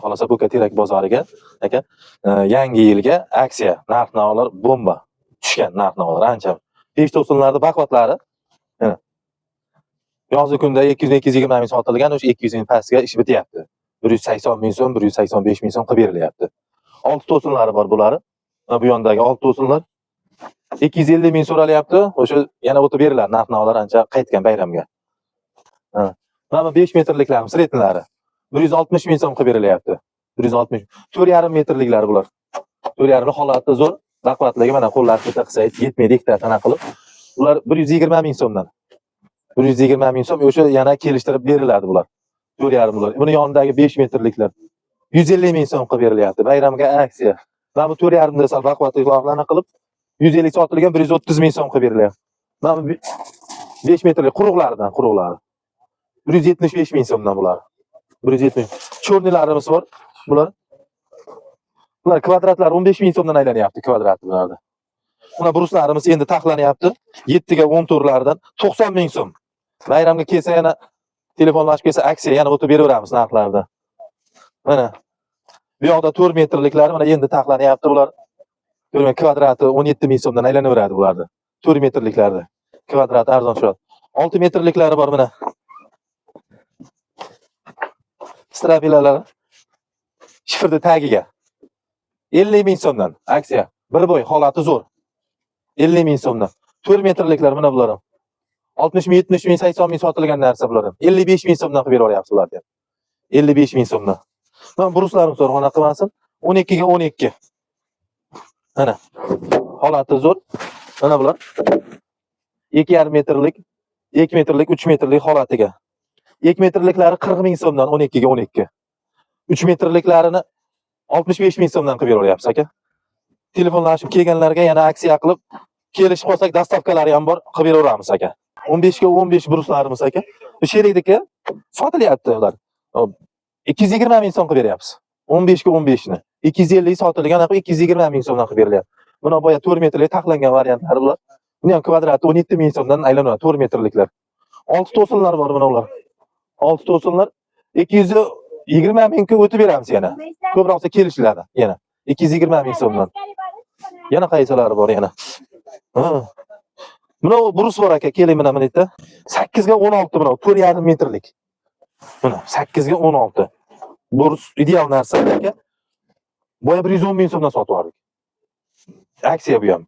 xohlasa Bo'katerak bozoriga aka yangi yilga aksiya narx-navolar bomba tushgan narx-navolar ancha. Peshto'sinlarning bakvatlari yozgi kunda 200-220 ming sotilgan, o'sha 200 ming pastga ish bityapti. 180 ming so'm, 185 ming so'm qilib berilyapti. 6 to'sinlari bor bular. Bu yondagi 6 to'sinlar 250 ming so'ralyapti. O'sha yana o'tib beriladi. Narx-navolar ancha qaytgan bayramga. Mana 5 metrliklar sretnlari 160 ming so'm qilib berilyapti. 160. 4,5 metrliklar bular. 4,5 holati zo'r. Baqvatligi mana qo'llar keta qilsa yetmaydi ikkita tana qilib. Ular 120 ming so'mdan. 120 ming so'm o'sha yana kelishtirib beriladi bular. 4,5 bular. Buni yonidagi 5 metrliklar 150 ming so'm qilib berilyapti. Bayramga aksiya. Mana bu 4,5 da sal baqvatliklarni qilib 150 sotilgan 130 ming so'm qilib berilyapti. Mana bu 5 metrlik quruqlardan, quruqlari. 175 ming so'mdan bular. 170. Cho'rnilarimiz bor. Bular kvadratlar 15 ming so'mdan aylanyapti kvadrat bularda. Buna bruslarimiz endi taxlanyapti. 7 ga 10 turlardan 90 ming so'm. Bayramga kelsa yana telefonlashib kelsa aksiya yana o'tib beraveramiz narxlarda. Mana bu yoqda 4 metrliklar mana endi taxlanyapti bular. Ko'rgan kvadrati 17 ming so'mdan aylanaveradi bularda. 4 metrliklarda. Kvadrat arzon tushadi. 6 metrliklari bor mana. Strapilalar shifrda tagiga 50 ming so'mdan aksiya. Bir bo'y holati zo'r. 50 ming so'mdan. 4 metrliklar mana bular ham. 60 ming, 70 ming, 80 ming sotilgan narsa bular ham. 55 ming so'mdan qilib beryapsiz ularga. 55 ming so'mdan. Men bruslarim zo'r, ona qilmasin. 12 ga 12. Mana. Holati zo'r. Mana bular. 2,5 metrlik, 2 metrlik, 3 metrlik holatiga. 2 metrliklari 40 ming so'mdan 12 ga 12. 3 metrliklarini 65 ming so'mdan qilib beryapsiz aka. Telefonlashib kelganlarga yana aksiya qilib kelishib qolsak, dastavkalari ham bor, qilib beraveramiz aka. 15 ga 15 bruslarimiz aka. Bu sherikdagi sotilyapti ular. 220 ming so'm qilib beryapsiz. 15 ga 15 ni. 250 sotilgan, 220 ming so'mdan qilib beryapti. Buni boya 4 metrlik taxlangan variantlari bular. Buni ham kvadrati 17 ming so'mdan aylanadi 4 metrliklar. 6 to'sinlar bor mana ular. 6 to'sinlar 220 mingga o'tib beramiz yana. Ko'proqsa kelishiladi yana. 220 ming so'mdan. Yana qaysilari bor yana. Mana brus bor aka, keling mana bu yerda. 8 ga 16 mana 4,5 metrlik. Mana 8 ga 16. Brus ideal narsa aka. Boya 110 ming so'mdan sotib yubordik. Aksiya bu ham.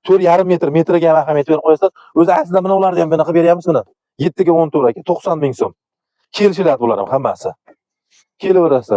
4,5 metr, metriga ham ahamiyat berib qo'yasizlar. O'zi aslida mana ularni ham bunaqa beryapmiz mana. 7 ga 14 aka, 90 ming so'm. Kelishiladi bular ham hammasi. Kelaverasizlar.